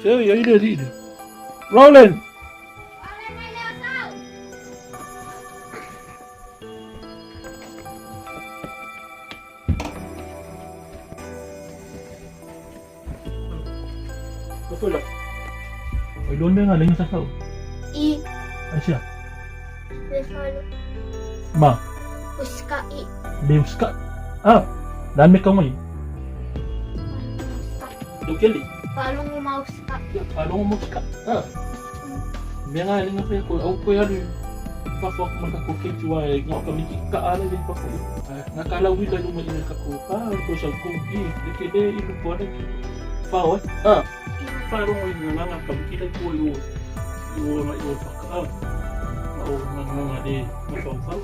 Sige, jeg er det. Roland! Betul tak? Oi, londa nga lang sa tao. Asya. Resalo. Ma, Uskai. Deus ka. Dami ka ngayon. Dukeli. Palong umauska. Kalau mo ka. May nga lang ako ko. Ako ko yan. Pasok man ako kitua nga kami kaala din pa ko. Nakalawi lang yung mainit ako. Ito sa kugi. Dikide ilo po na. Pao. Parang mo yung nga pagkilay ko yung pa ka. Oo, nga di. Masaw-saw.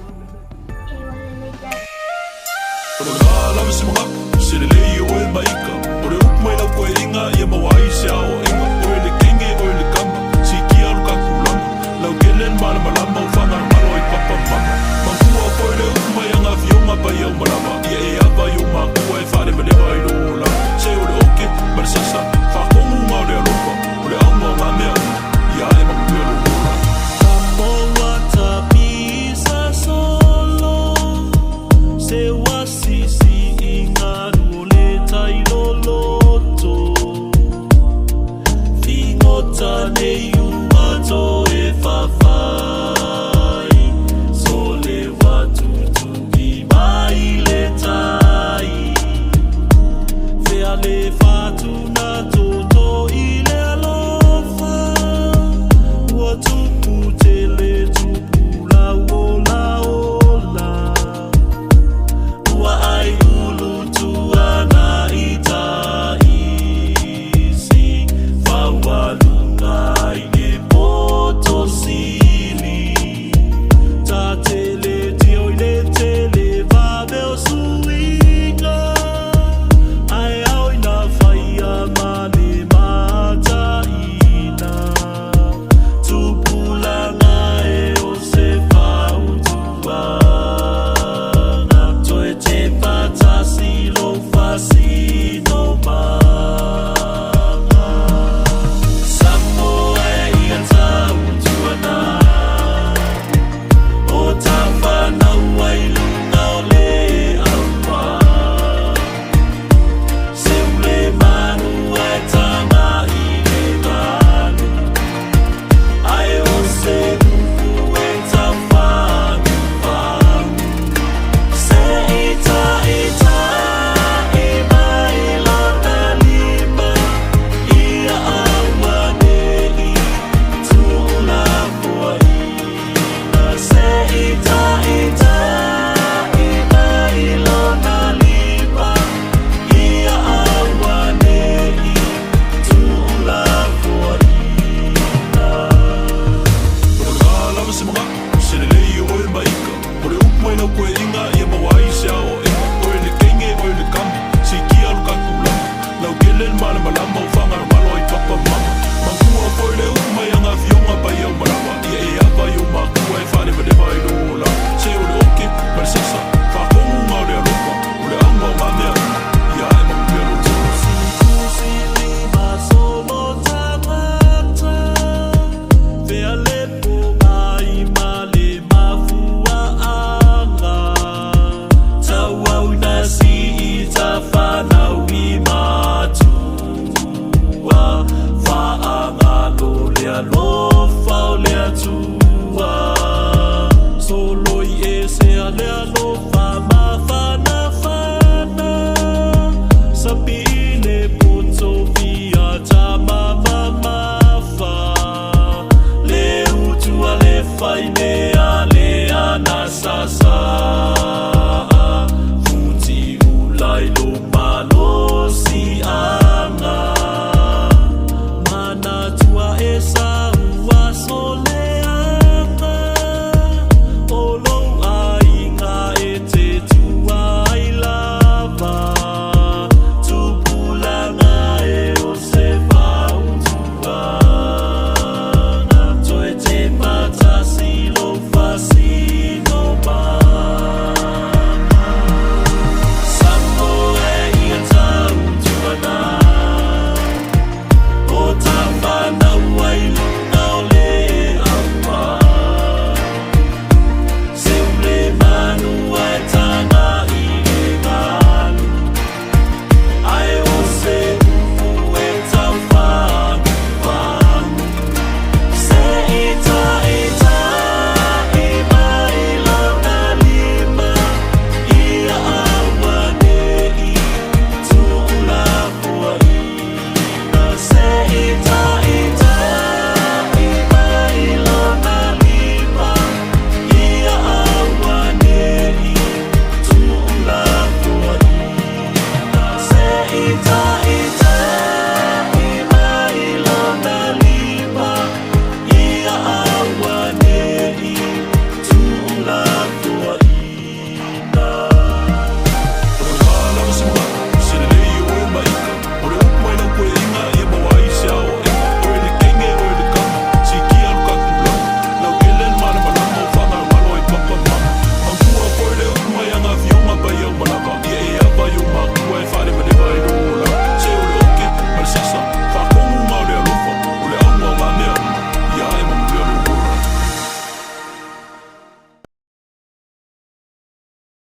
Alam si mga sinilay o yung maika o rin ukmay na ko inga iya mawai siya o inga o yung kingi o yung kama si kia luka kulang lau gilen malamalama o fangar malo ay papamama mangkuha ko yung ukmay ang aviong mabayaw malama iya iya ba yung makuha ay fari maniba ay nuulang sa'yo rin okay marisasa fakong unga rin alupa o rin ang mga mea iya ay magkuya nuulang Amo watapisa solo sewa sisi inganuleta iloloto Fingota nei